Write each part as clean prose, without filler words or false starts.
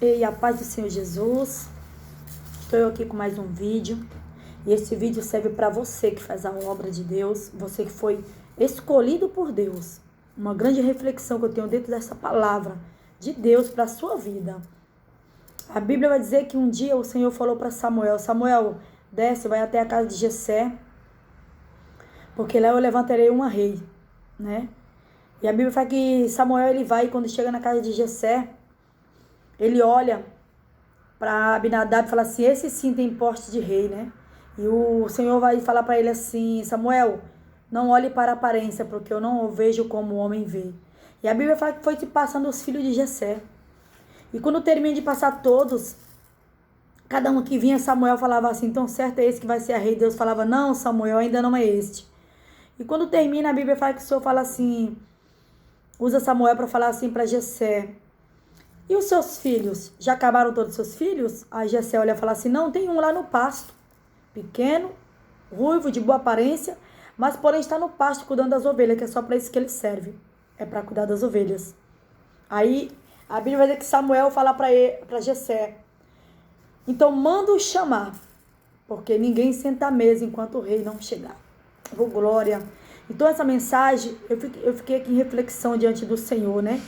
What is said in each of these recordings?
Ei, a paz do Senhor Jesus. Estou eu aqui com mais um vídeo. E esse vídeo serve para você que faz a obra de Deus. Você que foi escolhido por Deus. Uma grande reflexão que eu tenho dentro dessa palavra de Deus para a sua vida. A Bíblia vai dizer que um dia o Senhor falou para Samuel: Samuel, desce, vai até a casa de Jessé, porque lá eu levantarei uma rei, né? E a Bíblia fala que Samuel, ele vai, e quando chega na casa de Jessé, ele olha para Abinadab e fala assim: esse sim tem porte de rei, né? E o Senhor vai falar para ele assim: Samuel, não olhe para a aparência, porque eu não o vejo como o homem vê. E a Bíblia fala que foi se passando os filhos de Jessé. E quando termina de passar todos, cada um que vinha, Samuel falava assim: então certo é esse que vai ser a rei. Deus falava: não, Samuel, ainda não é este. E quando termina, a Bíblia fala que o Senhor fala assim, usa Samuel para falar assim para Jessé: e os seus filhos? Já acabaram todos os seus filhos? Aí Jessé olha e fala assim: não, tem um lá no pasto, pequeno, ruivo, de boa aparência, mas porém está no pasto cuidando das ovelhas, que é só para isso que ele serve, é para cuidar das ovelhas. Aí a Bíblia vai dizer que Samuel fala para Jessé: então manda-o chamar, porque ninguém senta à mesa enquanto o rei não chegar. Oh, glória! Então essa mensagem, eu fiquei aqui em reflexão diante do Senhor, né?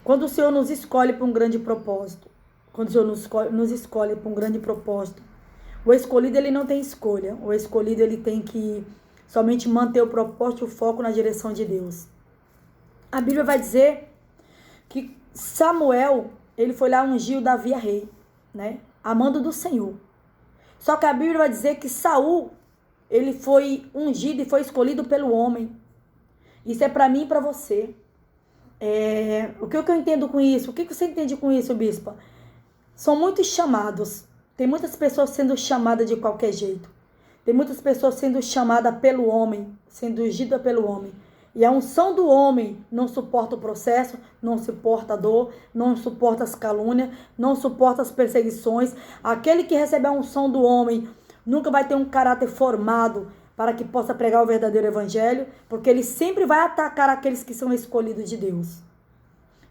Quando o Senhor nos escolhe para um grande propósito, quando o Senhor nos escolhe para um grande propósito, o escolhido, ele não tem escolha. O escolhido, ele tem que somente manter o propósito e o foco na direção de Deus. A Bíblia vai dizer que Samuel, ele foi lá ungir o Davi a rei, né? A mando do Senhor. Só que a Bíblia vai dizer que Saul, ele foi ungido e foi escolhido pelo homem. Isso é para mim e para você. O que eu entendo com isso? O que você entende com isso, bispa? São muitos chamados. Tem muitas pessoas sendo chamadas de qualquer jeito. Tem muitas pessoas sendo chamadas pelo homem, sendo ungidas pelo homem. E a unção do homem não suporta o processo, não suporta a dor, não suporta as calúnias, não suporta as perseguições. Aquele que recebe a unção do homem nunca vai ter um caráter formado para que possa pregar o verdadeiro evangelho, porque ele sempre vai atacar aqueles que são escolhidos de Deus.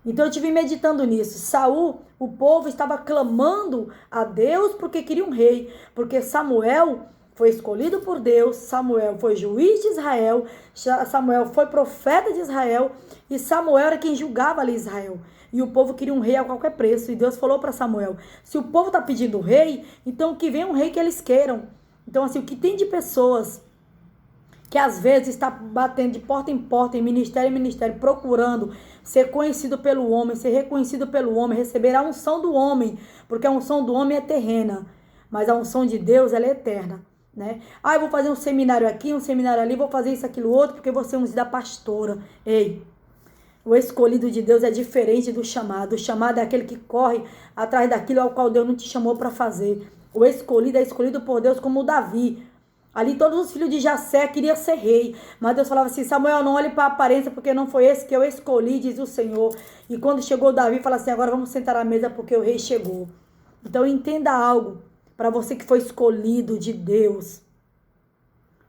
Então eu estive meditando nisso. Saul, o povo estava clamando a Deus porque queria um rei, porque Samuel foi escolhido por Deus, Samuel foi juiz de Israel, Samuel foi profeta de Israel, e Samuel era quem julgava ali Israel. E o povo queria um rei a qualquer preço. E Deus falou para Samuel: se o povo está pedindo rei, então que venha um rei que eles queiram. Então assim, o que tem de pessoas que às vezes está batendo de porta em ministério, procurando ser conhecido pelo homem, ser reconhecido pelo homem, receber a unção do homem, porque a unção do homem é terrena, mas a unção de Deus, ela é eterna, né? Eu vou fazer um seminário aqui, um seminário ali, vou fazer isso, aquilo, outro, porque você é ungida pastora. Ei, o escolhido de Deus é diferente do chamado. O chamado é aquele que corre atrás daquilo ao qual Deus não te chamou para fazer. O escolhido é escolhido por Deus, como o Davi. Ali todos os filhos de Jessé queriam ser rei, mas Deus falava assim: Samuel, não olhe para a aparência, porque não foi esse que eu escolhi, diz o Senhor. E quando chegou Davi, fala assim: agora vamos sentar à mesa, porque o rei chegou. Então entenda algo, para você que foi escolhido de Deus,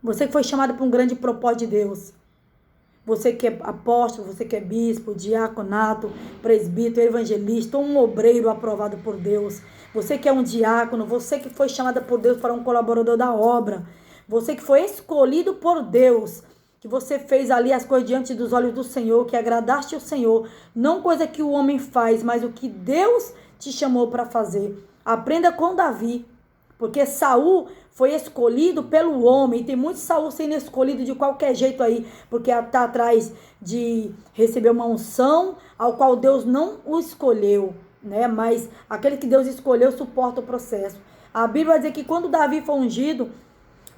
você que foi chamado para um grande propósito de Deus, você que é apóstolo, você que é bispo, diaconato, presbítero, evangelista, um obreiro aprovado por Deus, você que é um diácono, você que foi chamado por Deus para um colaborador da obra, você que foi escolhido por Deus, que você fez ali as coisas diante dos olhos do Senhor, que agradaste o Senhor, não coisa que o homem faz, mas o que Deus te chamou para fazer. Aprenda com Davi, porque Saul foi escolhido pelo homem, e tem muito Saul sendo escolhido de qualquer jeito aí, porque está atrás de receber uma unção ao qual Deus não o escolheu, né? Mas aquele que Deus escolheu suporta o processo. A Bíblia vai dizer que quando Davi foi ungido,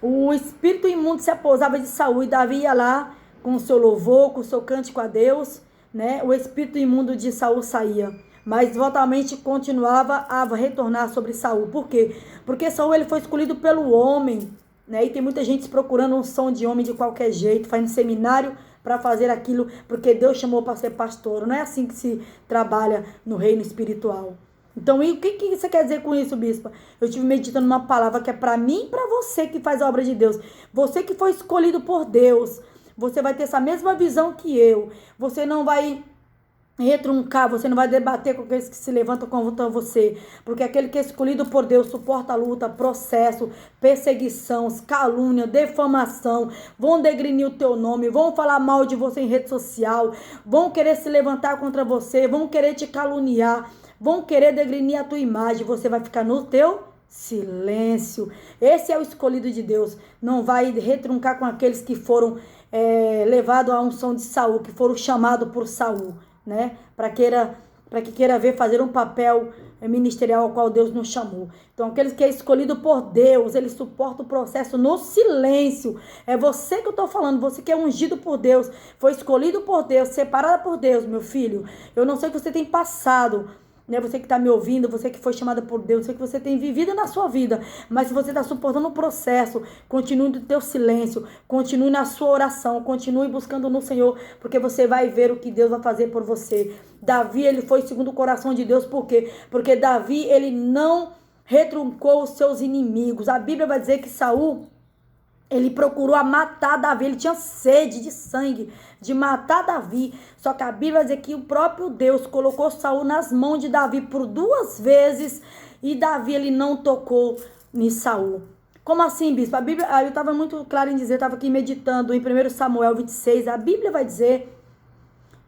o espírito imundo se apousava de Saul, e Davi ia lá com o seu louvor, com o seu cântico a Deus, né? O espírito imundo de Saul saía, mas totalmente continuava a retornar sobre Saul. Por quê? Porque Saul, ele foi escolhido pelo homem, né? E tem muita gente procurando um som de homem de qualquer jeito, fazendo seminário para fazer aquilo, porque Deus chamou para ser pastor. Não é assim que se trabalha no reino espiritual. Então, e o que você quer dizer com isso, bispa? Eu estive meditando uma palavra que é para mim e para você que faz a obra de Deus. Você que foi escolhido por Deus, você vai ter essa mesma visão que eu. Você não vai retruncar, você não vai debater com aqueles que se levantam contra você, porque aquele que é escolhido por Deus suporta luta, processo, perseguição, calúnia, defamação, vão degrinir o teu nome, vão falar mal de você em rede social, vão querer se levantar contra você, vão querer te caluniar, vão querer degrinir a tua imagem, você vai ficar no teu silêncio. Esse é o escolhido de Deus, não vai retruncar com aqueles que foram levados à unção de Saul, que foram chamados por Saul, né? Para que queira ver fazer um papel ministerial ao qual Deus nos chamou. Então, aqueles que é escolhido por Deus, ele suporta o processo no silêncio. É você que eu estou falando, você que é ungido por Deus, foi escolhido por Deus, separado por Deus, meu filho. Eu não sei o que você tem passado, né? Você que está me ouvindo, você que foi chamada por Deus, sei que você tem vivido na sua vida, mas se você está suportando o processo, continue no teu silêncio, continue na sua oração, continue buscando no Senhor, porque você vai ver o que Deus vai fazer por você. Davi, ele foi segundo o coração de Deus, por quê? Porque Davi, ele não retruncou os seus inimigos. A Bíblia vai dizer que Saul, ele procurou a matar Davi, ele tinha sede de sangue, de matar Davi. Só que a Bíblia vai dizer que o próprio Deus colocou Saul nas mãos de Davi por 2 vezes e Davi, ele não tocou em Saul. Como assim, bispo? A Bíblia, eu estava muito claro em dizer, estava aqui meditando em 1 Samuel 26, a Bíblia vai dizer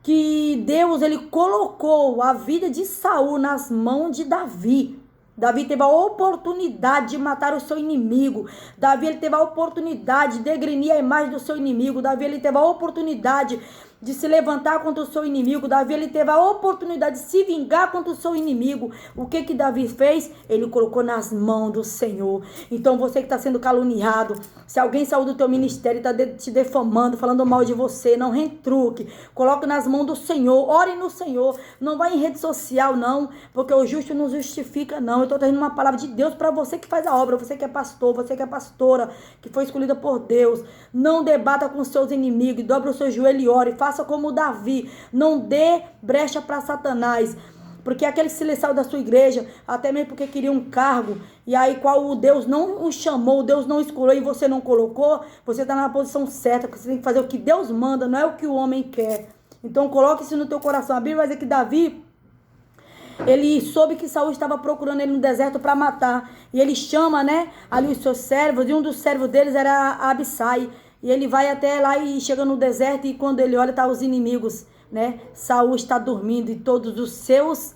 que Deus, ele colocou a vida de Saul nas mãos de Davi. Davi teve a oportunidade de matar o seu inimigo. Davi, ele teve a oportunidade de degrinir a imagem do seu inimigo. Davi, ele teve a oportunidade de se levantar contra o seu inimigo. Davi, ele teve a oportunidade de se vingar contra o seu inimigo. O que Davi fez? Ele colocou nas mãos do Senhor. Então, você que está sendo caluniado, se alguém saiu do teu ministério e está te defamando, falando mal de você, não retruque. Coloque nas mãos do Senhor. Ore no Senhor. Não vai em rede social, não, porque o justo não justifica, não. Eu estou trazendo uma palavra de Deus para você que faz a obra, você que é pastor, você que é pastora, que foi escolhida por Deus. Não debata com seus inimigos, dobre o seu joelho e ore. Faça como Davi, não dê brecha para Satanás, porque aquele que se saiu da sua igreja, até mesmo porque queria um cargo, e aí qual o Deus não o chamou, Deus não escolheu e você não colocou, você está na posição certa, porque você tem que fazer o que Deus manda, não é o que o homem quer. Então coloque isso no teu coração. A Bíblia vai dizer que Davi, ele soube que Saul estava procurando ele no deserto para matar, e ele chama, né, ali os seus servos, e um dos servos deles era Abissai. E ele vai até lá e chega no deserto, e quando ele olha, tá os inimigos, né? Saul está dormindo e todos os seus,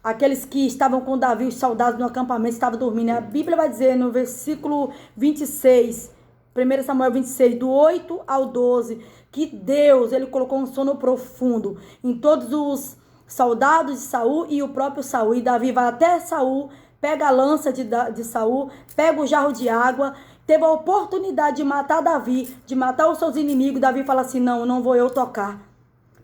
aqueles que estavam com Davi, os soldados no acampamento, estavam dormindo. A Bíblia vai dizer no versículo 26, 1 Samuel 26, do 8 ao 12, que Deus, ele colocou um sono profundo em todos os soldados de Saul e o próprio Saul. E Davi vai até Saul, pega a lança de Saul, pega o jarro de água, teve a oportunidade de matar Davi, de matar os seus inimigos. Davi fala assim, não vou eu tocar,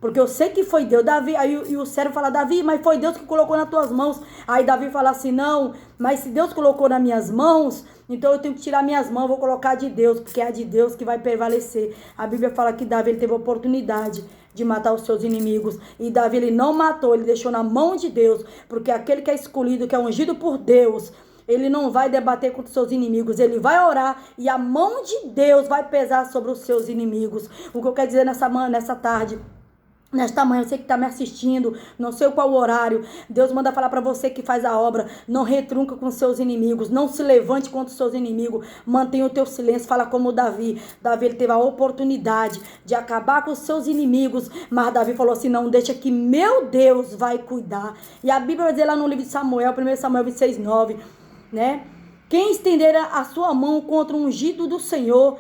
porque eu sei que foi Deus. Davi, aí e o servo fala, Davi, mas foi Deus que colocou nas tuas mãos. Aí Davi fala assim, não, mas se Deus colocou nas minhas mãos, então eu tenho que tirar minhas mãos, vou colocar de Deus, porque é a de Deus que vai prevalecer. A Bíblia fala que Davi, ele teve a oportunidade de matar os seus inimigos, e Davi, ele não matou, ele deixou na mão de Deus, porque aquele que é escolhido, que é ungido por Deus, ele não vai debater contra os seus inimigos, ele vai orar e a mão de Deus vai pesar sobre os seus inimigos. O que eu quero dizer nessa tarde, nesta manhã, você que está me assistindo, não sei qual horário, Deus manda falar para você que faz a obra, não retrunca com seus inimigos, não se levante contra os seus inimigos, mantenha o teu silêncio, fala como Davi. Davi, ele teve a oportunidade de acabar com os seus inimigos, mas Davi falou assim, não, deixa que meu Deus vai cuidar. E a Bíblia vai dizer lá no livro de Samuel, 1 Samuel 26, 9, né? Quem estender a sua mão contra o ungido do Senhor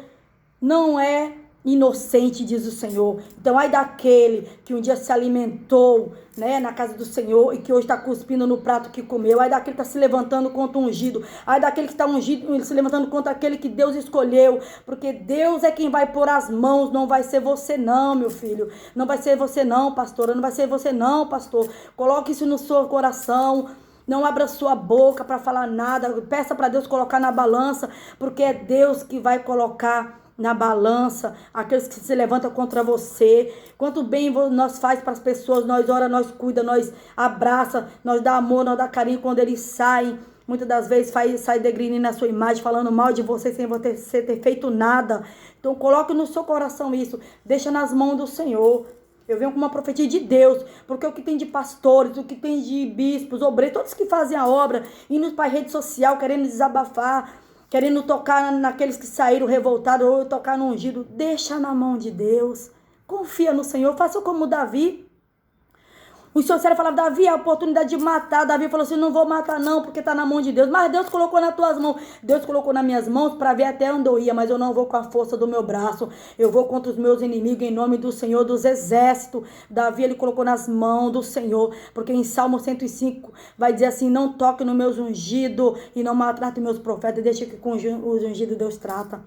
não é inocente, diz o Senhor. Então, ai daquele que um dia se alimentou, né, na casa do Senhor e que hoje está cuspindo no prato que comeu. Ai daquele que está se levantando contra o ungido. Ai daquele que está ungido, se levantando contra aquele que Deus escolheu. Porque Deus é quem vai pôr as mãos, não vai ser você não, meu filho. Não vai ser você não, pastora. Não vai ser você não, pastor. Coloque isso no seu coração. Não abra sua boca para falar nada. Peça para Deus colocar na balança, porque é Deus que vai colocar na balança aqueles que se levantam contra você. Quanto bem nós faz para as pessoas, nós ora, nós cuida, nós abraça, nós dá amor, nós dá carinho quando eles saem muitas das vezes sai degrinando a sua imagem, falando mal de você sem você ter feito nada. Então coloque no seu coração isso, deixa nas mãos do Senhor. Eu venho com uma profecia de Deus, porque o que tem de pastores, o que tem de bispos, obreiros, todos que fazem a obra, indo para a rede social, querendo desabafar, querendo tocar naqueles que saíram revoltados, ou tocar no ungido, deixa na mão de Deus. Confia no Senhor, faça como Davi. O Senhor falava, Davi, a oportunidade de matar. Davi falou assim, não vou matar não, porque está na mão de Deus. Mas Deus colocou nas tuas mãos. Deus colocou nas minhas mãos para ver até onde eu ia, mas eu não vou com a força do meu braço. Eu vou contra os meus inimigos em nome do Senhor dos Exércitos. Davi, ele colocou nas mãos do Senhor, porque em Salmo 105 vai dizer assim, não toque nos meus ungidos e não maltrate meus profetas. Deixa que com os ungidos Deus trata.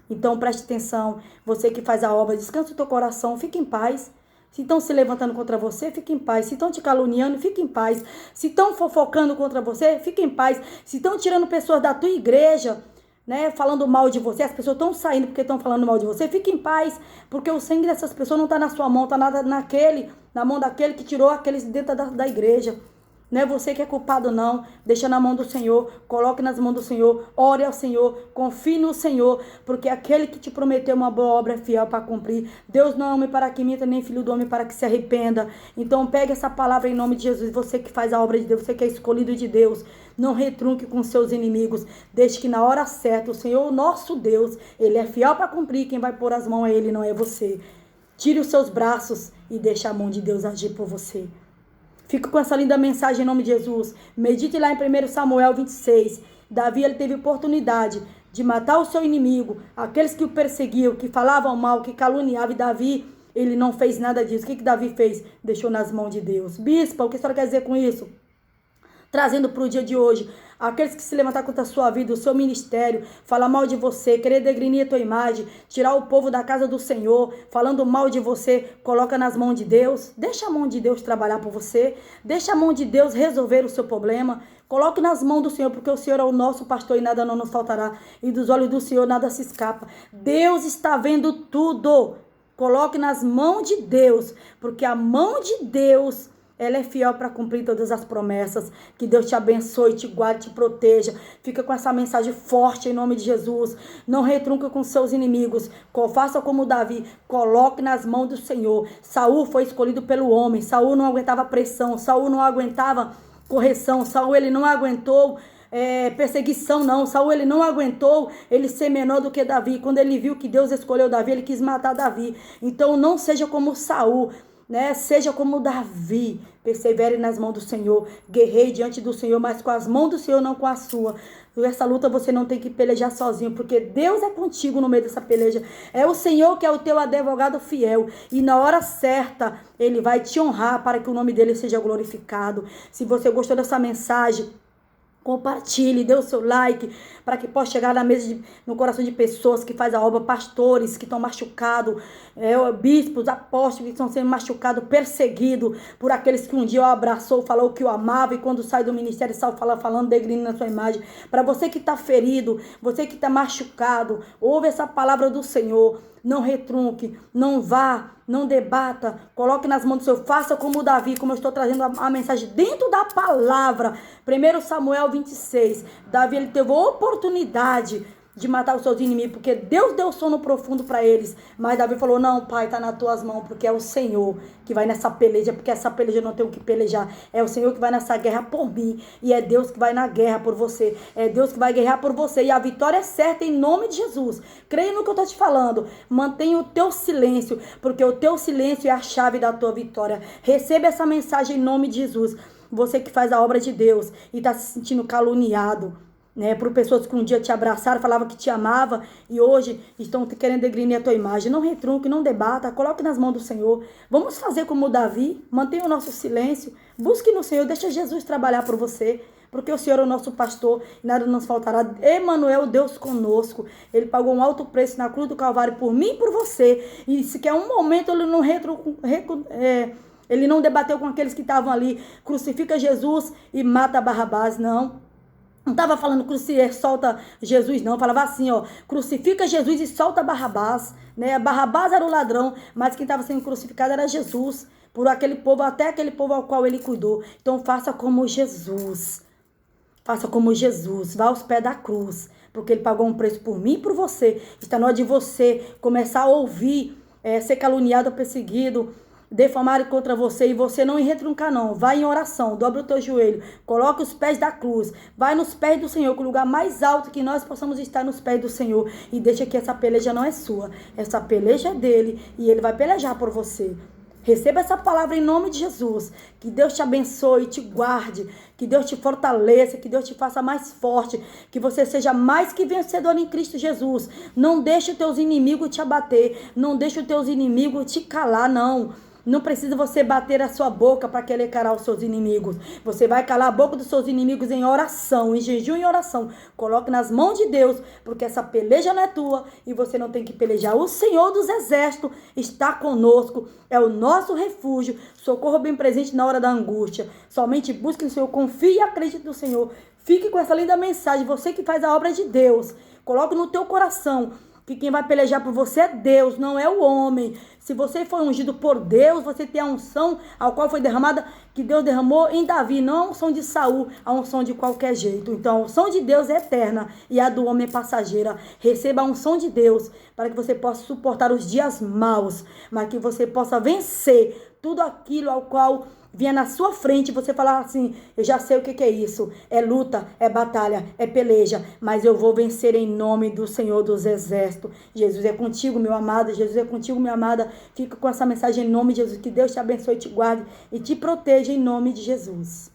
Então preste atenção, você que faz a obra, descansa o teu coração, fique em paz. Se estão se levantando contra você, fique em paz. Se estão te caluniando, fique em paz. Se estão fofocando contra você, fique em paz. Se estão tirando pessoas da tua igreja, né, falando mal de você, as pessoas estão saindo porque estão falando mal de você, fique em paz, porque o sangue dessas pessoas não está na sua mão, está na mão daquele que tirou aqueles dentro da igreja. Não é você que é culpado, não. Deixa na mão do Senhor. Coloque nas mãos do Senhor. Ore ao Senhor. Confie no Senhor. Porque aquele que te prometeu uma boa obra é fiel para cumprir. Deus não é homem para que minta, nem filho do homem para que se arrependa. Então pegue essa palavra em nome de Jesus. Você que faz a obra de Deus, você que é escolhido de Deus, não retrunque com seus inimigos. Deixe que na hora certa o Senhor, nosso Deus, Ele é fiel para cumprir. Quem vai pôr as mãos a Ele não é você. Tire os seus braços e deixe a mão de Deus agir por você. Fico com essa linda mensagem em nome de Jesus. Medite lá em 1 Samuel 26. Davi, ele teve oportunidade de matar o seu inimigo, aqueles que o perseguiam, que falavam mal, que caluniavam. E Davi, ele não fez nada disso. O que Davi fez? Deixou nas mãos de Deus. Bispa, o que a senhora quer dizer com isso? Trazendo para o dia de hoje, aqueles que se levantar contra a sua vida, o seu ministério, falar mal de você, querer degrinir a tua imagem, tirar o povo da casa do Senhor, falando mal de você, coloca nas mãos de Deus. Deixa a mão de Deus trabalhar por você, deixa a mão de Deus resolver o seu problema. Coloque nas mãos do Senhor, porque o Senhor é o nosso pastor e nada não nos faltará. E dos olhos do Senhor nada se escapa. Deus está vendo tudo. Coloque nas mãos de Deus, porque a mão de Deus, ela é fiel para cumprir todas as promessas. Que Deus te abençoe, te guarde, te proteja. Fica com essa mensagem forte em nome de Jesus. Não retrunca com seus inimigos. Faça como Davi. Coloque nas mãos do Senhor. Saul foi escolhido pelo homem. Saul não aguentava pressão. Saul não aguentava correção. Saul, ele não aguentou perseguição, não. Saul, ele não aguentou ele ser menor do que Davi. Quando ele viu que Deus escolheu Davi, ele quis matar Davi. Então não seja como Saul, né? Seja como Davi, persevere nas mãos do Senhor, guerreie diante do Senhor, mas com as mãos do Senhor, não com a sua. Essa luta você não tem que pelejar sozinho, porque Deus é contigo no meio dessa peleja. É o Senhor que é o teu advogado fiel, e na hora certa Ele vai te honrar para que o nome dele seja glorificado. Se você gostou dessa mensagem, compartilhe, dê o seu like, para que possa chegar na mesa no coração de pessoas que fazem a obra, pastores que estão machucados, bispos, apóstolos que estão sendo machucados, perseguidos por aqueles que um dia o abraçou, falou que o amava, e quando sai do ministério, sai falando, degrinando na sua imagem. Para você que está ferido, você que está machucado, ouve essa palavra do Senhor. Não retrunque, não vá, não debata, coloque nas mãos do Senhor, faça como o Davi, como eu estou trazendo a mensagem dentro da palavra. 1 Samuel 26, Davi, ele teve a oportunidade de matar os seus inimigos, porque Deus deu sono profundo para eles, mas Davi falou, não, pai, está nas tuas mãos, porque é o Senhor que vai nessa peleja, porque essa peleja eu não tenho que pelejar, é o Senhor que vai nessa guerra por mim, e é Deus que vai na guerra por você, é Deus que vai guerrear por você, e a vitória é certa em nome de Jesus. Creia no que eu estou te falando, mantenha o teu silêncio, porque o teu silêncio é a chave da tua vitória. Receba essa mensagem em nome de Jesus. Você que faz a obra de Deus e está se sentindo caluniado, né, por pessoas que um dia te abraçaram, falavam que te amava e hoje estão querendo degrinir a tua imagem. Não retrunque, não debata, coloque nas mãos do Senhor. Vamos fazer como Davi, mantenha o nosso silêncio, busque no Senhor, deixa Jesus trabalhar por você, porque o Senhor é o nosso pastor e nada nos faltará. Emanuel, Deus conosco. Ele pagou um alto preço na cruz do Calvário por mim e por você. E se quer um momento ele não ele não debateu com aqueles que estavam ali, crucifica Jesus e mata Barrabás, não. Não estava falando solta Jesus, não. Falava assim, ó, crucifica Jesus e solta Barrabás, né? Barrabás era o ladrão, mas quem estava sendo crucificado era Jesus, por aquele povo, até aquele povo ao qual ele cuidou. Então faça como Jesus. Faça como Jesus, vá aos pés da cruz, porque ele pagou um preço por mim e por você. Está na hora de você começar a ouvir, ser caluniado, perseguido, defamarem contra você e você não retrucar não. Vai em oração, dobra o teu joelho, coloca os pés da cruz, vai nos pés do Senhor, que o lugar mais alto que nós possamos estar nos pés do Senhor, e deixa que essa peleja não é sua, essa peleja é dele e ele vai pelejar por você. Receba essa palavra em nome de Jesus. Que Deus te abençoe, te guarde. Que Deus te fortaleça, que Deus te faça mais forte. Que você seja mais que vencedor em Cristo Jesus. Não deixe os teus inimigos te abater. Não deixe os teus inimigos te calar, não. Não precisa você bater a sua boca para querer calar os seus inimigos. Você vai calar a boca dos seus inimigos em oração, em jejum e oração. Coloque nas mãos de Deus, porque essa peleja não é tua e você não tem que pelejar. O Senhor dos Exércitos está conosco, é o nosso refúgio, socorro bem presente na hora da angústia. Somente busque o Senhor, confie e acredite no Senhor. Fique com essa linda mensagem, você que faz a obra de Deus. Coloque no teu coração que quem vai pelejar por você é Deus, não é o homem. Se você foi ungido por Deus, você tem a unção ao qual foi derramada, que Deus derramou em Davi, não a unção de Saul, a unção de qualquer jeito. Então, a unção de Deus é eterna e a do homem é passageira. Receba a unção de Deus para que você possa suportar os dias maus, mas que você possa vencer tudo aquilo ao qual vinha na sua frente, você falar assim, eu já sei o que é isso, é luta, é batalha, é peleja, mas eu vou vencer em nome do Senhor dos Exércitos. Jesus é contigo, meu amado, Jesus é contigo, minha amada. Fica com essa mensagem em nome de Jesus, que Deus te abençoe, te guarde e te proteja em nome de Jesus.